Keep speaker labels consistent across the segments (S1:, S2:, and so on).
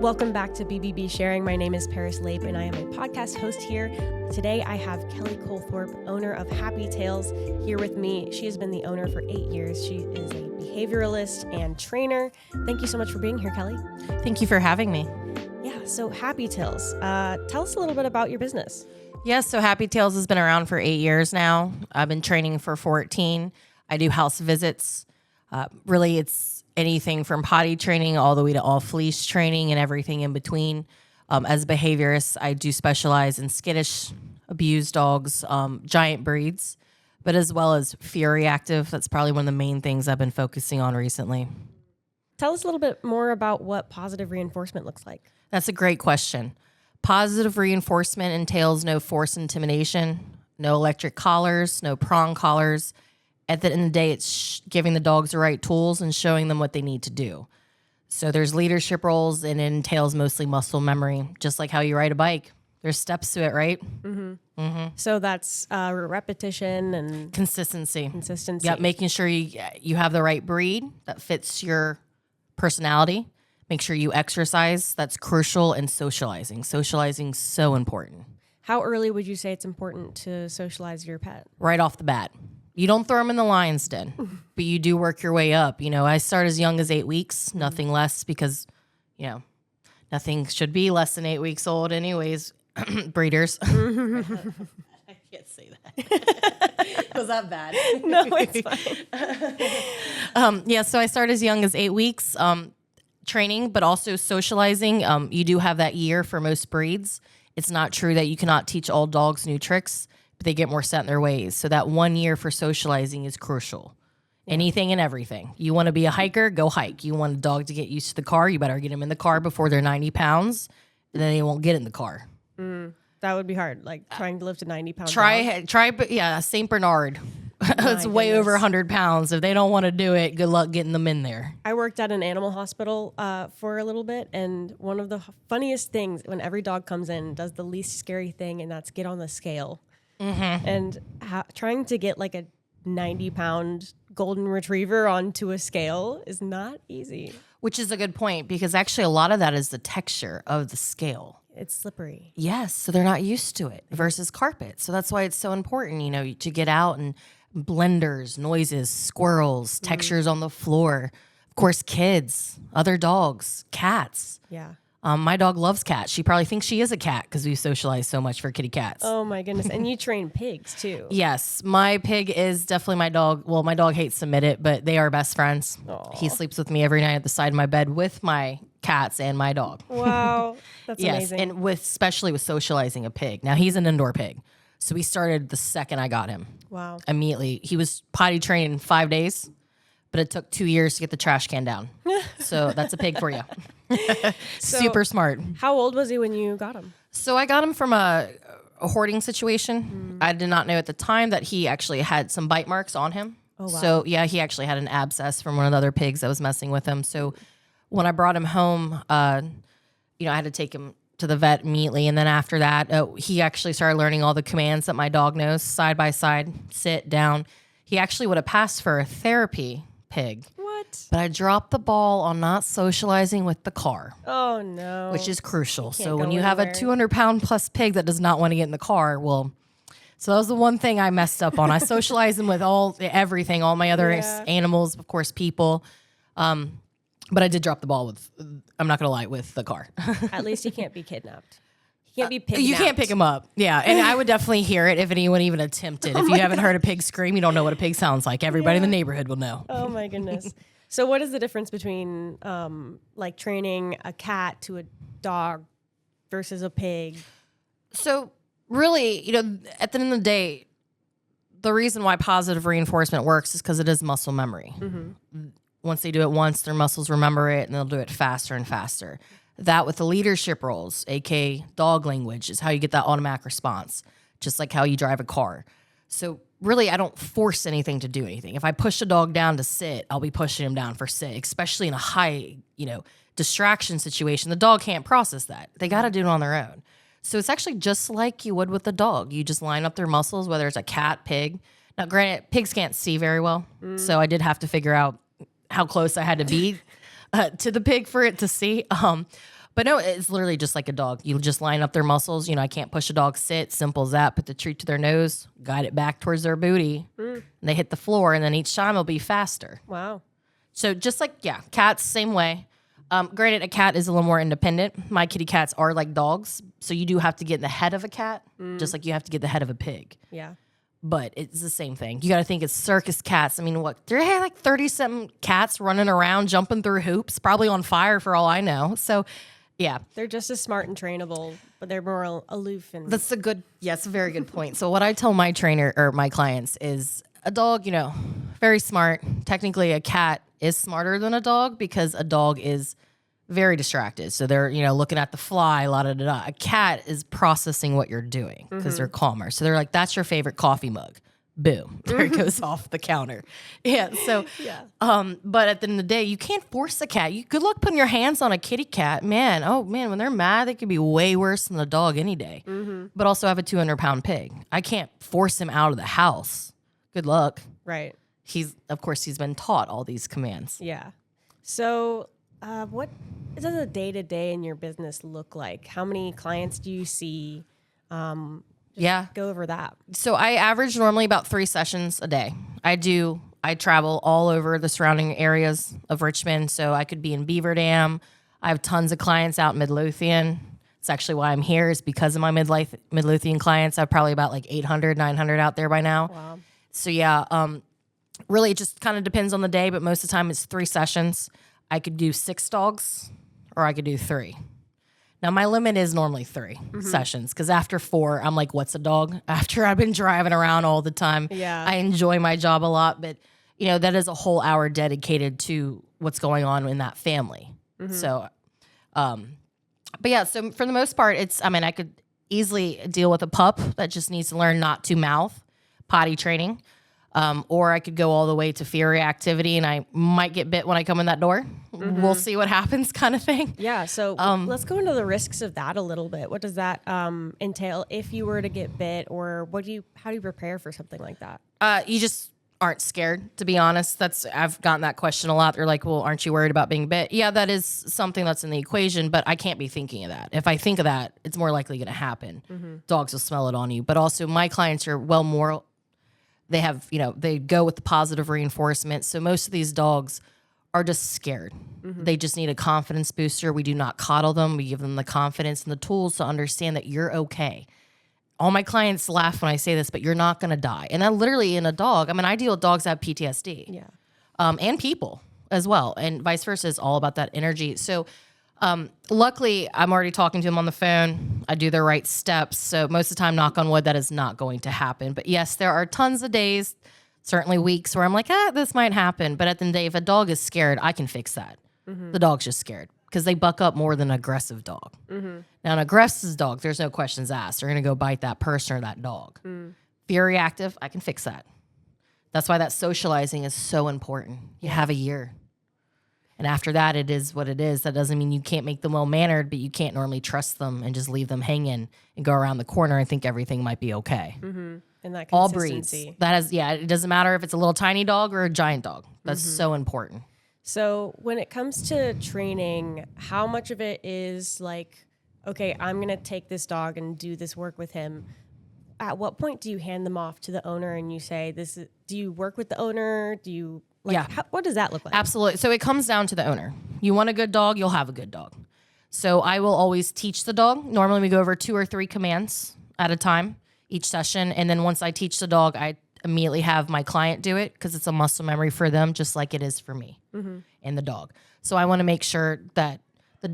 S1: welcome back to BBB Sharing. My name is Paris Lape, and I am a podcast host here. Today, I have Kelly Colthorpe, owner of Happy Tailz, here with me. She has been the owner for 8 years. She is a behavioralist and trainer. Thank you so much for being here, Kelly.
S2: Thank you for having me.
S1: Yeah, so Happy Tailz. Tell us a little bit about your business.
S2: Yes, so Happy Tailz has been around for 8 years now. I've been training for 14. I do house visits. Really, it's anything from potty training all the way to off-leash training and everything in between. As a behaviorist, I do specialize in skittish, abused dogs, giant breeds, but as well as fear reactive. That's probably one of the main things I've been focusing on recently.
S1: Tell us a little bit more about what positive reinforcement looks like.
S2: That's a great question. Positive reinforcement entails no force intimidation, no electric collars, no prong collars. At the end of the day, it's giving the dogs the right tools and showing them what they need to do. So there's leadership roles, and it entails mostly muscle memory, just like how you ride a bike. There's steps to it, right?
S1: Mm-hmm. Mm-hmm. So that's repetition and
S2: consistency.
S1: Yep,
S2: making sure you have the right breed that fits your personality. Make sure you exercise. That's crucial. And socializing. Socializing so important.
S1: How early would you say it's important to socialize your pet?
S2: Right off the bat. You don't throw them in the lion's den, but you do work your way up. You know, I start as young as 8 weeks, nothing less, because, you know, nothing should be less than 8 weeks old anyways, breeders. I can't say that. Was that bad?
S1: No, it's fine.
S2: So I start as young as 8 weeks, training, but also socializing. You do have that year for most breeds. It's not true that you cannot teach all dogs new tricks, but they get more set in their ways. So that 1 year for socializing is crucial. Yeah. Anything and everything. You want to be a hiker, go hike. You want a dog to get used to the car, you better get them in the car before they're 90 pounds, and then they won't get in the car.
S1: That would be hard, like trying to lift a 90-pound
S2: dog. St. Bernard. It's way over 100 pounds. If they don't want to do it, good luck getting them in there.
S1: I worked at an animal hospital for a little bit, and one of the funniest things when every dog comes in does the least scary thing, and that's get on the scale. Mm-hmm. And trying to get like a 90-pound golden retriever onto a scale is not easy.
S2: Which is a good point, because actually a lot of that is the texture of the scale.
S1: It's slippery.
S2: Yes, so they're not used to it versus carpet. So that's why it's so important, you know, to get out and blenders, noises, squirrels, textures on the floor. Of course, kids, other dogs, cats.
S1: Yeah.
S2: My dog loves cats. She probably thinks she is a cat because we socialize so much for kitty cats.
S1: Oh, my goodness. And you train pigs, too.
S2: Yes. My pig is definitely my dog. Well, my dog hates to admit it, but they are best friends.
S1: Aww.
S2: He sleeps with me every night at the side of my bed with my cats and my dog.
S1: Wow. That's amazing.
S2: And especially with socializing a pig. Now, he's an indoor pig. So we started the second I got him.
S1: Wow.
S2: Immediately. He was potty trained in 5 days, but it took 2 years to get the trash can down. So that's a pig for you. Super smart.
S1: How old was he when you got him?
S2: So I got him from a hoarding situation. I did not know at the time that he actually had some bite marks on him. Oh, wow. So yeah, he actually had an abscess from one of the other pigs that was messing with him. So when I brought him home, I had to take him to the vet immediately. And then after that, he actually started learning all the commands that my dog knows: side by side, sit, down. He actually would have passed for a therapy pig. But I dropped the ball on not socializing with the car.
S1: Oh, no.
S2: Which is crucial. So when you have a 200-pound plus pig that does not want to get in the car, well, so that was the one thing I messed up on. I socialized him with everything, all my other animals, of course, people. But I did drop the ball with, I'm not going to lie, with the car.
S1: At least he can't be kidnapped. He can't be picked
S2: You can't pick him up. Yeah. And I would definitely hear it if anyone even attempted. If you haven't heard a pig scream, you don't know what a pig sounds like. Everybody in the neighborhood will know.
S1: Oh, my goodness. So what is the difference between like training a cat to a dog versus a pig?
S2: So really, at the end of the day, the reason why positive reinforcement works is because it is muscle memory. Mm-hmm. Once they do it once, their muscles remember it, and they'll do it faster and faster. That with the leadership roles, aka dog language, is how you get that automatic response, just like how you drive a car. So really, I don't force anything to do anything. If I push a dog down to sit, I'll be pushing him down for sit, especially in a high, distraction situation. The dog can't process that. They got to do it on their own. So it's actually just like you would with the dog. You just line up their muscles, whether it's a cat, pig. Now, granted, pigs can't see very well, so I did have to figure out how close I had to be to the pig for it to see. But But no, it's literally just like a dog. You just line up their muscles. I can't push a dog sit. Simple as that. Put the treat to their nose, guide it back towards their booty. And they hit the floor, and then each time it'll be faster.
S1: Wow.
S2: So just like, cats, same way. Granted, a cat is a little more independent. My kitty cats are like dogs. So you do have to get in the head of a cat, just like you have to get the head of a pig.
S1: Yeah.
S2: But it's the same thing. You got to think it's circus cats. I mean, there are like 30-something cats running around, jumping through hoops, probably on fire for all I know. So, yeah.
S1: They're just as smart and trainable, but they're more aloof. And
S2: That's a very good point. So what I tell my trainer or my clients is a dog, very smart. Technically, a cat is smarter than a dog because a dog is very distracted. So they're, looking at the fly, la-da-da-da. A cat is processing what you're doing because they're calmer. So they're like, that's your favorite coffee mug. Boom. There it goes off the counter. Yeah. So, but at the end of the day, you can't force a cat. Good luck putting your hands on a kitty cat. Man, when they're mad, they could be way worse than a dog any day. But also I have a 200-pound pig. I can't force him out of the house. Good luck.
S1: Right.
S2: He's been taught all these commands.
S1: Yeah. So, what does a day-to-day in your business look like? How many clients do you see? Go over that.
S2: So I average normally about 3 sessions a day. I travel all over the surrounding areas of Richmond. So I could be in Beaver Dam. I have tons of clients out in Midlothian. It's actually why I'm here is because of my Midlothian clients. I have probably about like 800, 900 out there by now.
S1: Wow.
S2: So really it just kind of depends on the day, but most of the time it's 3 sessions. I could do 6 dogs or I could do 3. Now, my limit is normally 3 sessions because after 4, I'm like, what's a dog? After I've been driving around all the time.
S1: Yeah.
S2: I enjoy my job a lot, but, that is a whole hour dedicated to what's going on in that family. So, so for the most part, I could easily deal with a pup that just needs to learn not to mouth, potty training. Or I could go all the way to fear reactivity and I might get bit when I come in that door. We'll see what happens kind of thing.
S1: Yeah. So let's go into the risks of that a little bit. What does that entail if you were to get bit or how do you prepare for something like that?
S2: You just aren't scared, to be honest. I've gotten that question a lot. They're like, well, aren't you worried about being bit? Yeah, that is something that's in the equation, but I can't be thinking of that. If I think of that, it's more likely going to happen. Dogs will smell it on you. But also my clients are moral. They have, they go with the positive reinforcement. So most of these dogs are just scared. They just need a confidence booster. We do not coddle them. We give them the confidence and the tools to understand that you're okay. All my clients laugh when I say this, but you're not going to die. And that literally in a dog, I deal with dogs that have PTSD.
S1: Yeah.
S2: And people as well. And vice versa is all about that energy. So luckily, I'm already talking to them on the phone. I do the right steps. So most of the time, knock on wood, that is not going to happen. But yes, there are tons of days, certainly weeks where I'm like, this might happen. But at the end of the day, if a dog is scared, I can fix that. The dog's just scared because they buck up more than an aggressive dog. Now, an aggressive dog, there's no questions asked. They're going to go bite that person or that dog. Fear reactive, I can fix that. That's why that socializing is so important. You have a year. And after that, it is what it is. That doesn't mean you can't make them well-mannered, but you can't normally trust them and just leave them hanging and go around the corner and think everything might be okay.
S1: And that
S2: all breeds. It doesn't matter if it's a little tiny dog or a giant dog. That's so important.
S1: So when it comes to training, how much of it is like, okay, I'm going to take this dog and do this work with him. At what point do you hand them off to the owner and you say, do you work with the owner? Do you... what does that look like?
S2: Absolutely. So it comes down to the owner. You want a good dog, you'll have a good dog. So I will always teach the dog. Normally we go over 2 or 3 commands at a time each session. And then once I teach the dog, I immediately have my client do it because it's a muscle memory for them, just like it is for me and the dog. So I want to make sure that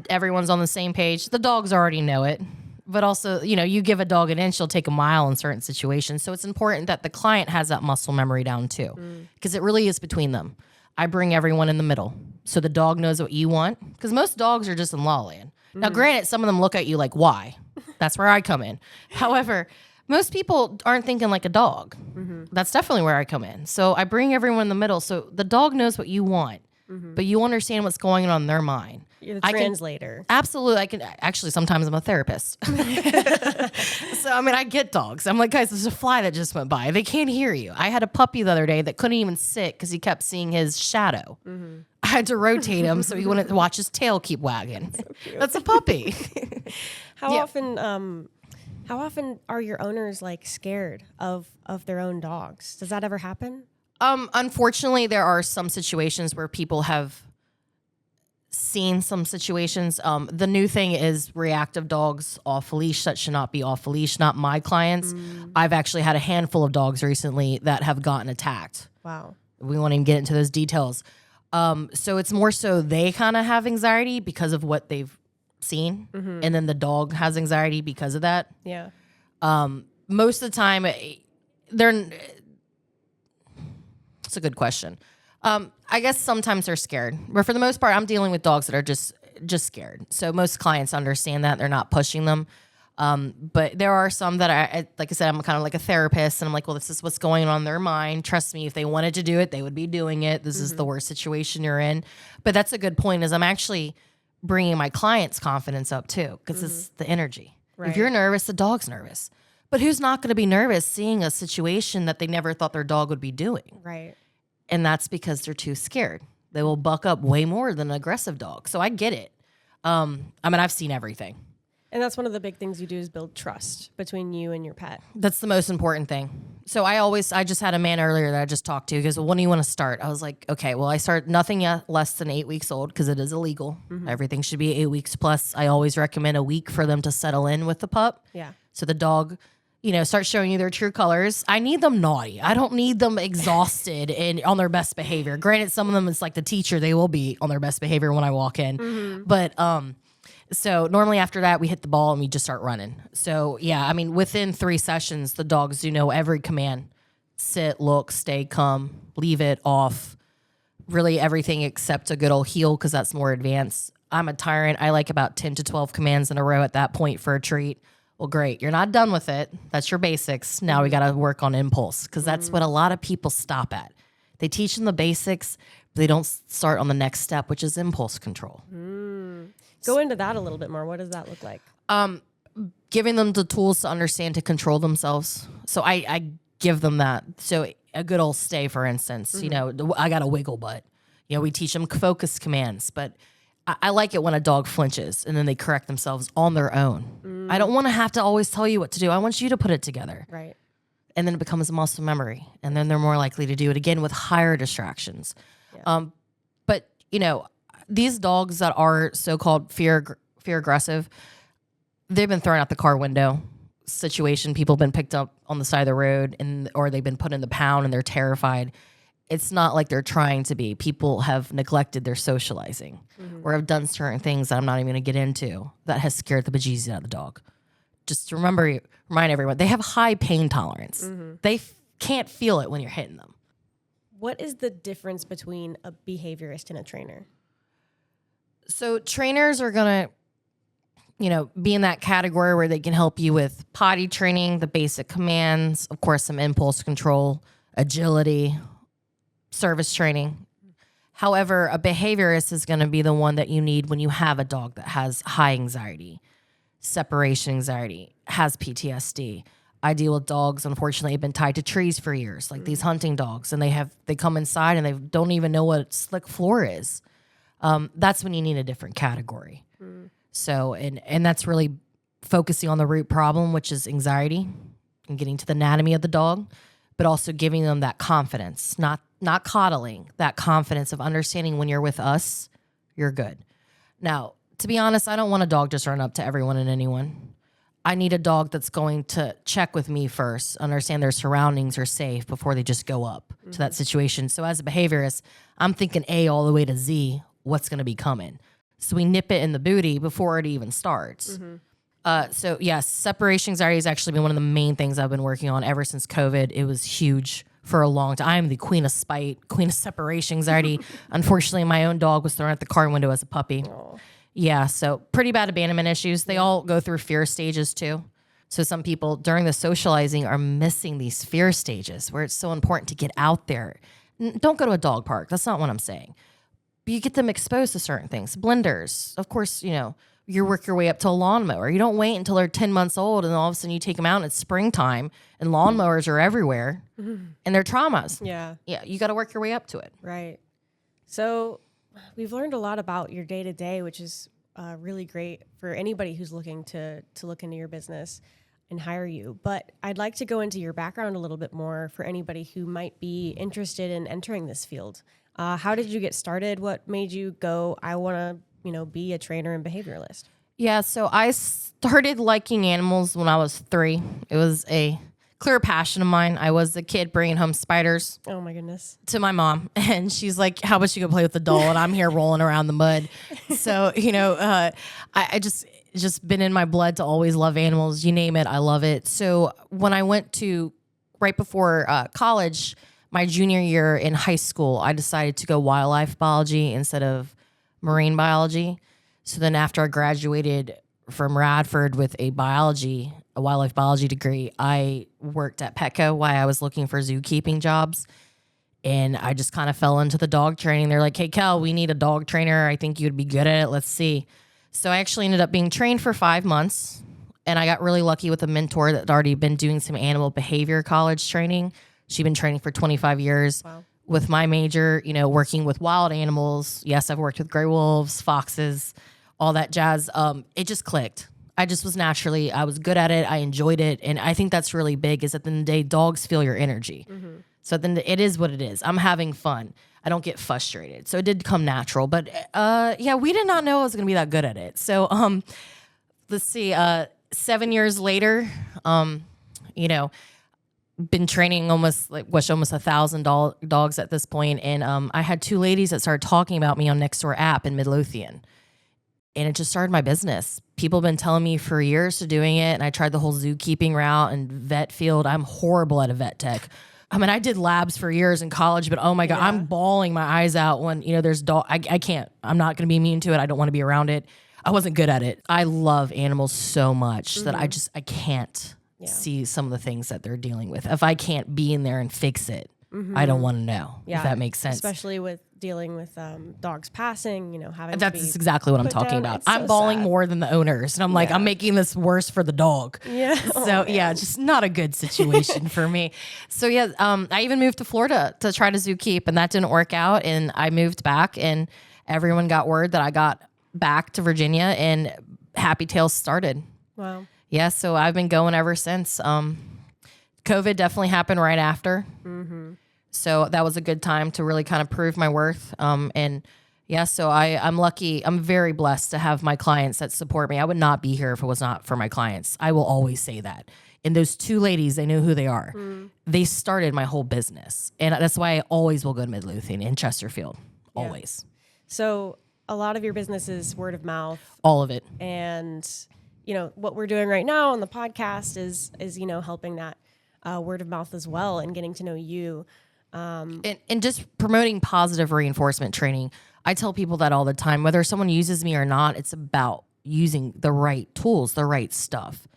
S2: everyone's on the same page. The dogs already know it. But also, you give a dog an inch, she'll take a mile in certain situations. So it's important that the client has that muscle memory down too, because it really is between them. I bring everyone in the middle. So the dog knows what you want, because most dogs are just in law land. Now, granted, some of them look at you like, why? That's where I come in. However, most people aren't thinking like a dog. That's definitely where I come in. So I bring everyone in the middle. So the dog knows what you want, but you understand what's going on in their mind.
S1: You're the translator.
S2: Absolutely. I can actually, sometimes I'm a therapist. So, I mean, I get dogs. I'm like, guys, there's a fly that just went by. They can't hear you. I had a puppy the other day that couldn't even sit because he kept seeing his shadow. I had to rotate him so he wouldn't watch his tail keep wagging. So that's a puppy.
S1: How often are your owners like scared of their own dogs? Does that ever happen?
S2: Unfortunately, there are some situations where people have seen some situations. The new thing is reactive dogs off a leash that should not be off a leash. Not my clients. I've actually had a handful of dogs recently that have gotten attacked.
S1: Wow.
S2: We won't even get into those details. So it's more so they kind of have anxiety because of what they've seen. And then the dog has anxiety because of that.
S1: Yeah.
S2: Most of the time, it's a good question. I guess sometimes they're scared, but for the most part, I'm dealing with dogs that are just scared. So most clients understand that they're not pushing them. But there are some that like I said, I'm kind of like a therapist, and I'm like, well, this is what's going on in their mind. Trust me, if they wanted to do it, they would be doing it. This is the worst situation you're in. But that's a good point, is I'm actually bringing my clients' confidence up too, because it's the energy. Right. If you're nervous, the dog's nervous. But who's not going to be nervous seeing a situation that they never thought their dog would be doing?
S1: Right.
S2: And that's because they're too scared. They will buck up way more than an aggressive dog. So I get it. I mean, I've seen everything.
S1: And that's one of the big things you do, is build trust between you and your pet.
S2: That's the most important thing. So I just had a man earlier that I just talked to. He goes, well, when do you want to start? I was like, okay, well, I start nothing less than 8 weeks old, because it is illegal. Everything should be 8 weeks plus. I always recommend a week for them to settle in with the pup.
S1: Yeah.
S2: So the dog, start showing you their true colors. I need them naughty. I don't need them exhausted and on their best behavior. Granted, some of them, it's like the teacher, they will be on their best behavior when I walk in. But so normally after that, we hit the ball and we just start running. So yeah, I mean, within 3 sessions, the dogs do know every command: sit, look, stay, come, leave it, off, really everything except a good old heel, because that's more advanced. I'm a tyrant. I like about 10 to 12 commands in a row at that point for a treat. Well, great. You're not done with it. That's your basics. Now we got to work on impulse, because that's what a lot of people stop at. They teach them the basics, but they don't start on the next step, which is impulse control.
S1: Go into that a little bit more. What does that look like?
S2: Giving them the tools to understand to control themselves. So I give them that. So a good old stay, for instance, I got a wiggle butt. We teach them focus commands, but I like it when a dog flinches and then they correct themselves on their own. I don't want to have to always tell you what to do. I want you to put it together.
S1: Right.
S2: And then it becomes a muscle memory. And then they're more likely to do it again with higher distractions. Yeah. But, these dogs that are so-called fear aggressive, they've been thrown out the car window situation. People have been picked up on the side of the road, or they've been put in the pound and they're terrified. It's not like they're trying to be. People have neglected their socializing or have done certain things that I'm not even going to get into that has scared the bejesus out of the dog. Just remind everyone, they have high pain tolerance. They can't feel it when you're hitting them.
S1: What is the difference between a behaviorist and a trainer?
S2: So trainers are going to, be in that category where they can help you with potty training, the basic commands, of course, some impulse control, agility, service training. However, a behaviorist is going to be the one that you need when you have a dog that has high anxiety, separation anxiety, has PTSD. I deal with dogs, unfortunately, have been tied to trees for years, like these hunting dogs, and they come inside and they don't even know what slick floor is. That's when you need a different category. So, and that's really focusing on the root problem, which is anxiety, and getting to the anatomy of the dog, but also giving them that confidence, not coddling, that confidence of understanding when you're with us, you're good. Now, to be honest, I don't want a dog just run up to everyone and anyone. I need a dog that's going to check with me first, understand their surroundings are safe before they just go up to that situation. So as a behaviorist, I'm thinking A all the way to Z, what's going to be coming. So we nip it in the booty before it even starts. So yes, separation anxiety has actually been one of the main things I've been working on ever since COVID. It was huge for a long time. I'm the queen of spite, queen of separation anxiety. Unfortunately, my own dog was thrown out the car window as a puppy. Aww. Yeah, so pretty bad abandonment issues. They all go through fear stages too. So some people during the socializing are missing these fear stages where it's so important to get out there. Don't go to a dog park. That's not what I'm saying. you get them exposed to certain things. Blenders, of course, you work your way up to a lawnmower. You don't wait until they're 10 months old and all of a sudden you take them out and it's springtime and lawnmowers are everywhere and they're traumas.
S1: Yeah.
S2: Yeah, you got to work your way up to it.
S1: Right. So we've learned a lot about your day-to-day, which is really great for anybody who's looking to look into your business and hire you. But I'd like to go into your background a little bit more for anybody who might be interested in entering this field. How did you get started? What made you go, I want to, be a trainer and behavioralist?
S2: Yeah, so I started liking animals when I was 3. It was a clear passion of mine. I was a kid bringing home spiders.
S1: Oh my goodness.
S2: To my mom. And she's like, how about you go play with the doll? And I'm here rolling around the mud. So, I just been in my blood to always love animals. You name it, I love it. So when I went to right before college, my junior year in high school, I decided to go wildlife biology instead of marine biology. So then after I graduated from Radford with a wildlife biology degree, I worked at Petco while I was looking for zookeeping jobs. And I just kind of fell into the dog training. They're like, hey, Kel, we need a dog trainer. I think you'd be good at it. Let's see. So I actually ended up being trained for 5 months. And I got really lucky with a mentor that had already been doing some animal behavior college training. She'd been training for 25 years. Wow. With my major, working with wild animals. Yes, I've worked with gray wolves, foxes, all that jazz. It just clicked. I just was I was good at it. I enjoyed it. And I think that's really big is at the end of the day, dogs feel your energy. Mm-hmm. So then it is what it is. I'm having fun. I don't get frustrated. So it did come natural. But we did not know I was going to be that good at it. So let's see, 7 years later, been training almost 1,000 dogs at this point. And I had 2 ladies that started talking about me on Nextdoor app in Midlothian. And it just started my business. People have been telling me for years to doing it. And I tried the whole zookeeping route and vet field. I'm horrible at a vet tech. I mean, I did labs for years in college, but oh my God, I'm bawling my eyes out when, there's dog. I can't. I'm not going to be immune to it. I don't want to be around it. I wasn't good at it. I love animals so much that I can't see some of the things that they're dealing with. If I can't be in there and fix it, I don't want to know, if that makes sense.
S1: Especially with dealing with dogs passing, having
S2: That's exactly what I'm talking about. I'm bawling more than the owners. And I'm like, I'm making this worse for the dog. Yeah. So just not a good situation for me. So I even moved to Florida to try to zookeep and that didn't work out. And I moved back and everyone got word that I got back to Virginia and Happy Tailz started. Wow. Yeah. So I've been going ever since. COVID definitely happened right after. Mm-hmm. So that was a good time to really kind of prove my worth. So I'm lucky. I'm very blessed to have my clients that support me. I would not be here if it was not for my clients. I will always say that. And those 2 ladies, they know who they are. Mm. They started my whole business. And that's why I always will go to Midlothian in Chesterfield. Always.
S1: So a lot of your business is word of mouth.
S2: All of it.
S1: And, what we're doing right now on the podcast is helping that word of mouth as well and getting to know you.
S2: And just promoting positive reinforcement training. I tell people that all the time, whether someone uses me or not, it's about using the right tools, the right stuff.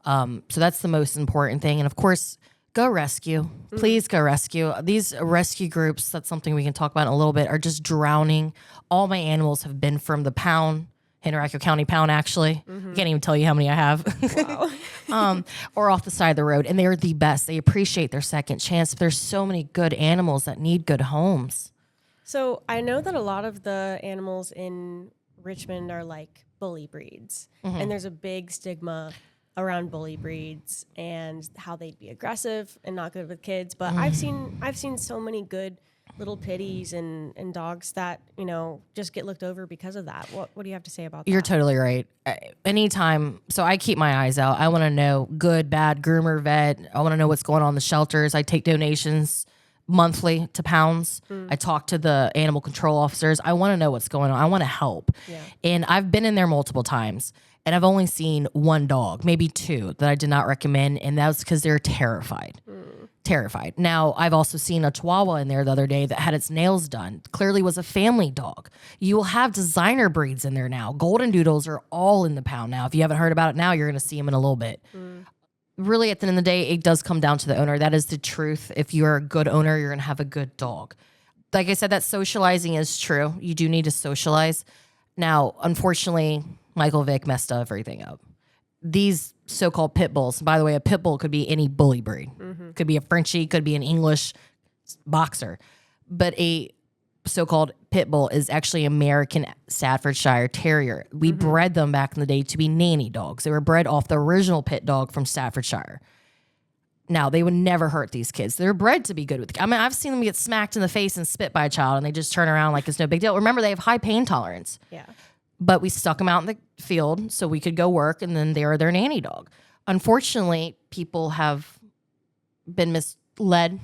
S2: So that's the most important thing. And of course, go rescue. Please go rescue. These rescue groups, that's something we can talk about in a little bit, are just drowning. All my animals have been from the pound, Henrico County Pound, actually. I can't even tell you how many I have. Wow. Or off the side of the road. And they're the best. They appreciate their second chance. There's so many good animals that need good homes.
S1: So I know that a lot of the animals in Richmond are like bully breeds. Mm-hmm. And there's a big stigma around bully breeds and how they'd be aggressive and not good with kids. But I've seen so many good little pitties and dogs that, just get looked over because of that. What do you have to say about that?
S2: You're totally right. Anytime. So I keep my eyes out. I want to know good, bad, groomer, vet. I want to know what's going on in the shelters. I take donations monthly to pounds. I talk to the animal control officers. I want to know what's going on. I want to help. Yeah. And I've been in there multiple times and I've only seen 1 dog, maybe 2 that I did not recommend. And that was because they're terrified. Terrified. Now, I've also seen a Chihuahua in there the other day that had its nails done. Clearly was a family dog. You will have designer breeds in there now. Golden Doodles are all in the pound now. If you haven't heard about it now, you're going to see them in a little bit. Really, at the end of the day, it does come down to the owner. That is the truth. If you're a good owner, you're going to have a good dog. like I said, that socializing is true. You do need to socialize. Now, unfortunately, Michael Vick messed everything up. These so-called pit bulls, by the way, a pit bull could be any bully breed. Could be a Frenchie, could be an English boxer. But a so-called pit bull is actually American Staffordshire Terrier. We bred them back in the day to be nanny dogs. They were bred off the original pit dog from Staffordshire. Now, they would never hurt these kids. They're bred to be good with. I mean, I've seen them get smacked in the face and spit by a child, and they just turn around like it's no big deal. Remember, they have high pain tolerance.
S1: Yeah.
S2: But we stuck them out in the field so we could go work, and then they are their nanny dog. Unfortunately, people have been misled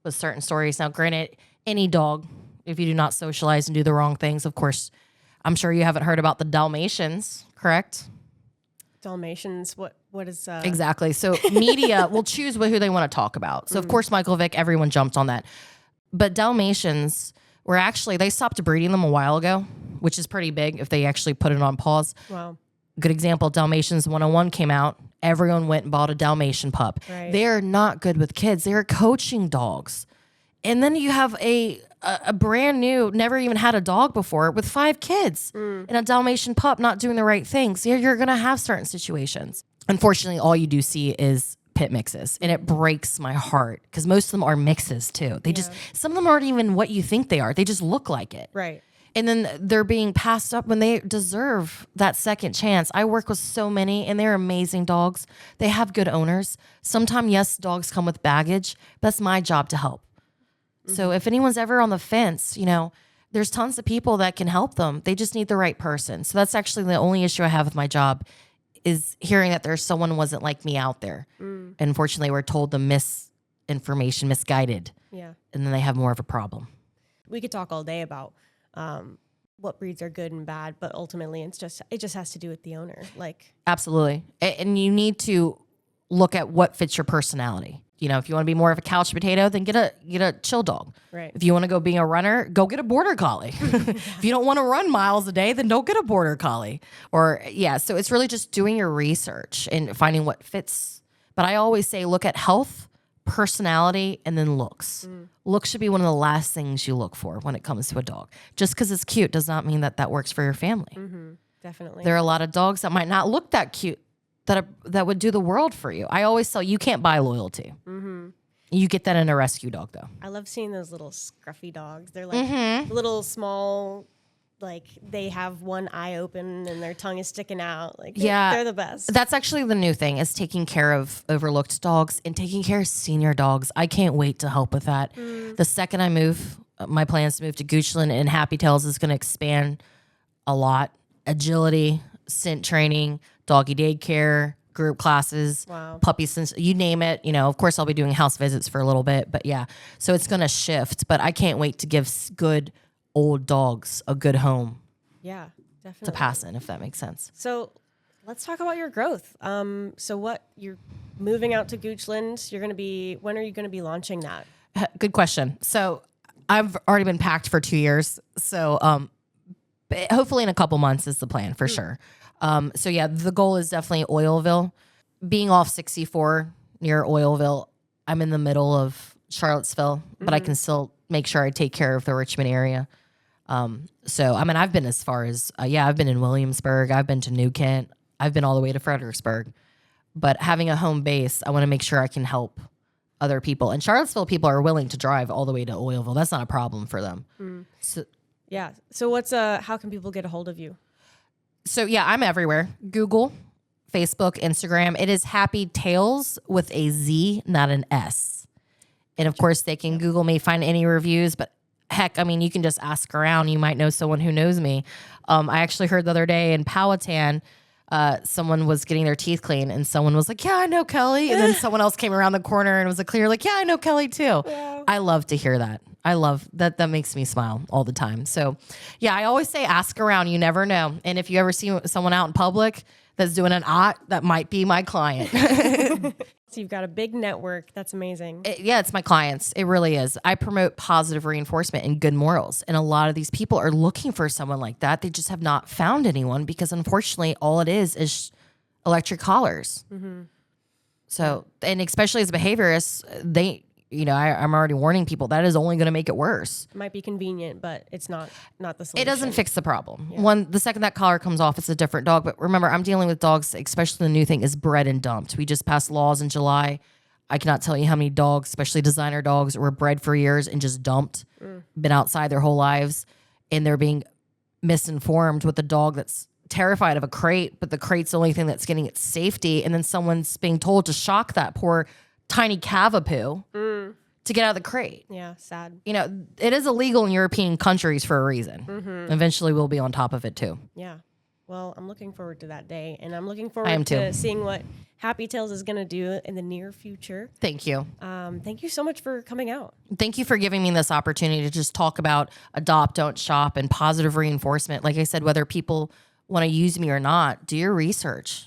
S2: with certain stories. Now, granted, any dog, if you do not socialize and do the wrong things, of course, I'm sure you haven't heard about the Dalmatians, correct?
S1: Dalmatians, what is
S2: Exactly. So media will choose who they want to talk about. So of course, Michael Vick, everyone jumped on that. But Dalmatians were actually, they stopped breeding them a while ago, which is pretty big if they actually put it on pause.
S1: Wow.
S2: Good example, Dalmatians 101 came out. Everyone went and bought a Dalmatian pup.
S1: Right.
S2: They're not good with kids. They're coaching dogs. And then you have a brand new, never even had a dog before with 5 kids and a Dalmatian pup not doing the right things. You're going to have certain situations. Unfortunately, all you do see is pit mixes, and it breaks my heart because most of them are mixes too. They just, some of them aren't even what you think they are. They just look like it.
S1: Right.
S2: And then they're being passed up when they deserve that second chance. I work with so many, and they're amazing dogs. They have good owners. Sometimes, yes, dogs come with baggage. That's my job to help. So if anyone's ever on the fence, there's tons of people that can help them. They just need the right person. So that's actually the only issue I have with my job is hearing that there's someone wasn't like me out there. And unfortunately, we're told the misinformation, misguided.
S1: Yeah.
S2: And then they have more of a problem.
S1: We could talk all day about what breeds are good and bad, but ultimately it just has to do with the owner. Like,
S2: absolutely. And you need to look at what fits your personality. If you want to be more of a couch potato, then get a chill dog.
S1: Right.
S2: If you want to go being a runner, go get a border collie. If you don't want to run miles a day, then don't get a border collie. So it's really just doing your research and finding what fits. But I always say, look at health, personality, and then looks. Looks should be one of the last things you look for when it comes to a dog. Just because it's cute does not mean that works for your family.
S1: Definitely.
S2: There are a lot of dogs that might not look that cute, that would do the world for you. I always tell you can't buy loyalty. You get that in a rescue dog, though.
S1: I love seeing those little scruffy dogs. They're like little small, like they have one eye open and their tongue is sticking out. Like they're the best.
S2: That's actually the new thing is taking care of overlooked dogs and taking care of senior dogs. I can't wait to help with that. The second I move, my plan is to move to Goochland, and Happy Tailz is going to expand a lot. Agility, scent training, doggy daycare, group classes, puppy sense, you name it. Of course, I'll be doing house visits for a little bit, but yeah. So it's going to shift, but I can't wait to give good old dogs a good home.
S1: Yeah, definitely.
S2: To pass in, if that makes sense.
S1: So let's talk about your growth. So you're moving out to Goochland. When are you going to be launching that?
S2: Good question. So I've already been packed for 2 years. So hopefully in a couple months is the plan for sure. The goal is definitely Oilville. Being off 64 near Oilville, I'm in the middle of Charlottesville, but I can still make sure I take care of the Richmond area. I've been as far as, I've been in Williamsburg. I've been to New Kent. I've been all the way to Fredericksburg. But having a home base, I want to make sure I can help other people. And Charlottesville people are willing to drive all the way to Oilville. That's not a problem for them.
S1: So how can people get a hold of you?
S2: So I'm everywhere. Google, Facebook, Instagram. It is Happy Tailz with a Z, not an S. And of course, they can Google me, find any reviews. But heck, you can just ask around. You might know someone who knows me. I actually heard the other day in Powhatan, someone was getting their teeth cleaned, and someone was like, "Yeah, I know Kelly." And then someone else came around the corner and was like, "Clear, like, yeah, I know Kelly too." Yeah. I love to hear that. I love that. That makes me smile all the time. So, I always say ask around. You never know. And if you ever see someone out in public that's doing an that might be my client.
S1: So you've got a big network. That's amazing.
S2: It's my clients. It really is. I promote positive reinforcement and good morals. And a lot of these people are looking for someone like that. They just have not found anyone because unfortunately all it is electric collars. So, and especially as behaviorists, I'm already warning people that is only going to make it worse.
S1: It might be convenient, but it's not the solution.
S2: It doesn't fix the problem. The second that collar comes off, it's a different dog. But remember, I'm dealing with dogs, especially the new thing is bred and dumped. We just passed laws in July. I cannot tell you how many dogs, especially designer dogs, were bred for years and just dumped, been outside their whole lives, and they're being misinformed with a dog that's terrified of a crate, but the crate's the only thing that's getting its safety. And then someone's being told to shock that poor tiny cavapoo to get out of the crate.
S1: Yeah, sad.
S2: It is illegal in European countries for a reason. Eventually we'll be on top of it too.
S1: Yeah. Well, I'm looking forward to that day, and I'm looking forward to seeing what Happy Tailz is going to do in the near future.
S2: Thank you.
S1: Thank you so much for coming out.
S2: Thank you for giving me this opportunity to just talk about adopt, don't shop, and positive reinforcement. Like I said, whether people want to use me or not, do your research.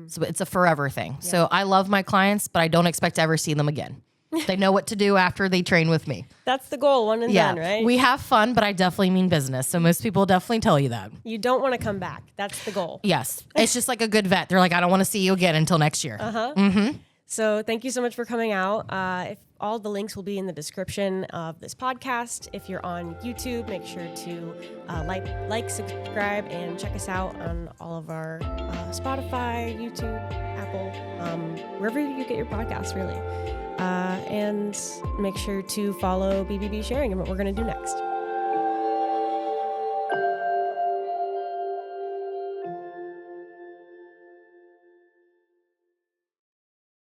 S2: So it's a forever thing. Yeah. So I love my clients, but I don't expect to ever see them again. They know what to do after they train with me.
S1: That's the goal, one and done, right?
S2: We have fun, but I definitely mean business. So most people definitely tell you that.
S1: You don't want to come back. That's the goal.
S2: Yes. It's just like a good vet. They're like, I don't want to see you again until next year.
S1: So thank you so much for coming out. If all the links will be in the description of this podcast. If you're on YouTube, make sure to like, subscribe, and check us out on all of our Spotify, YouTube, Apple, wherever you get your podcasts, really. And make sure to follow BBB Sharing and what we're going to do next.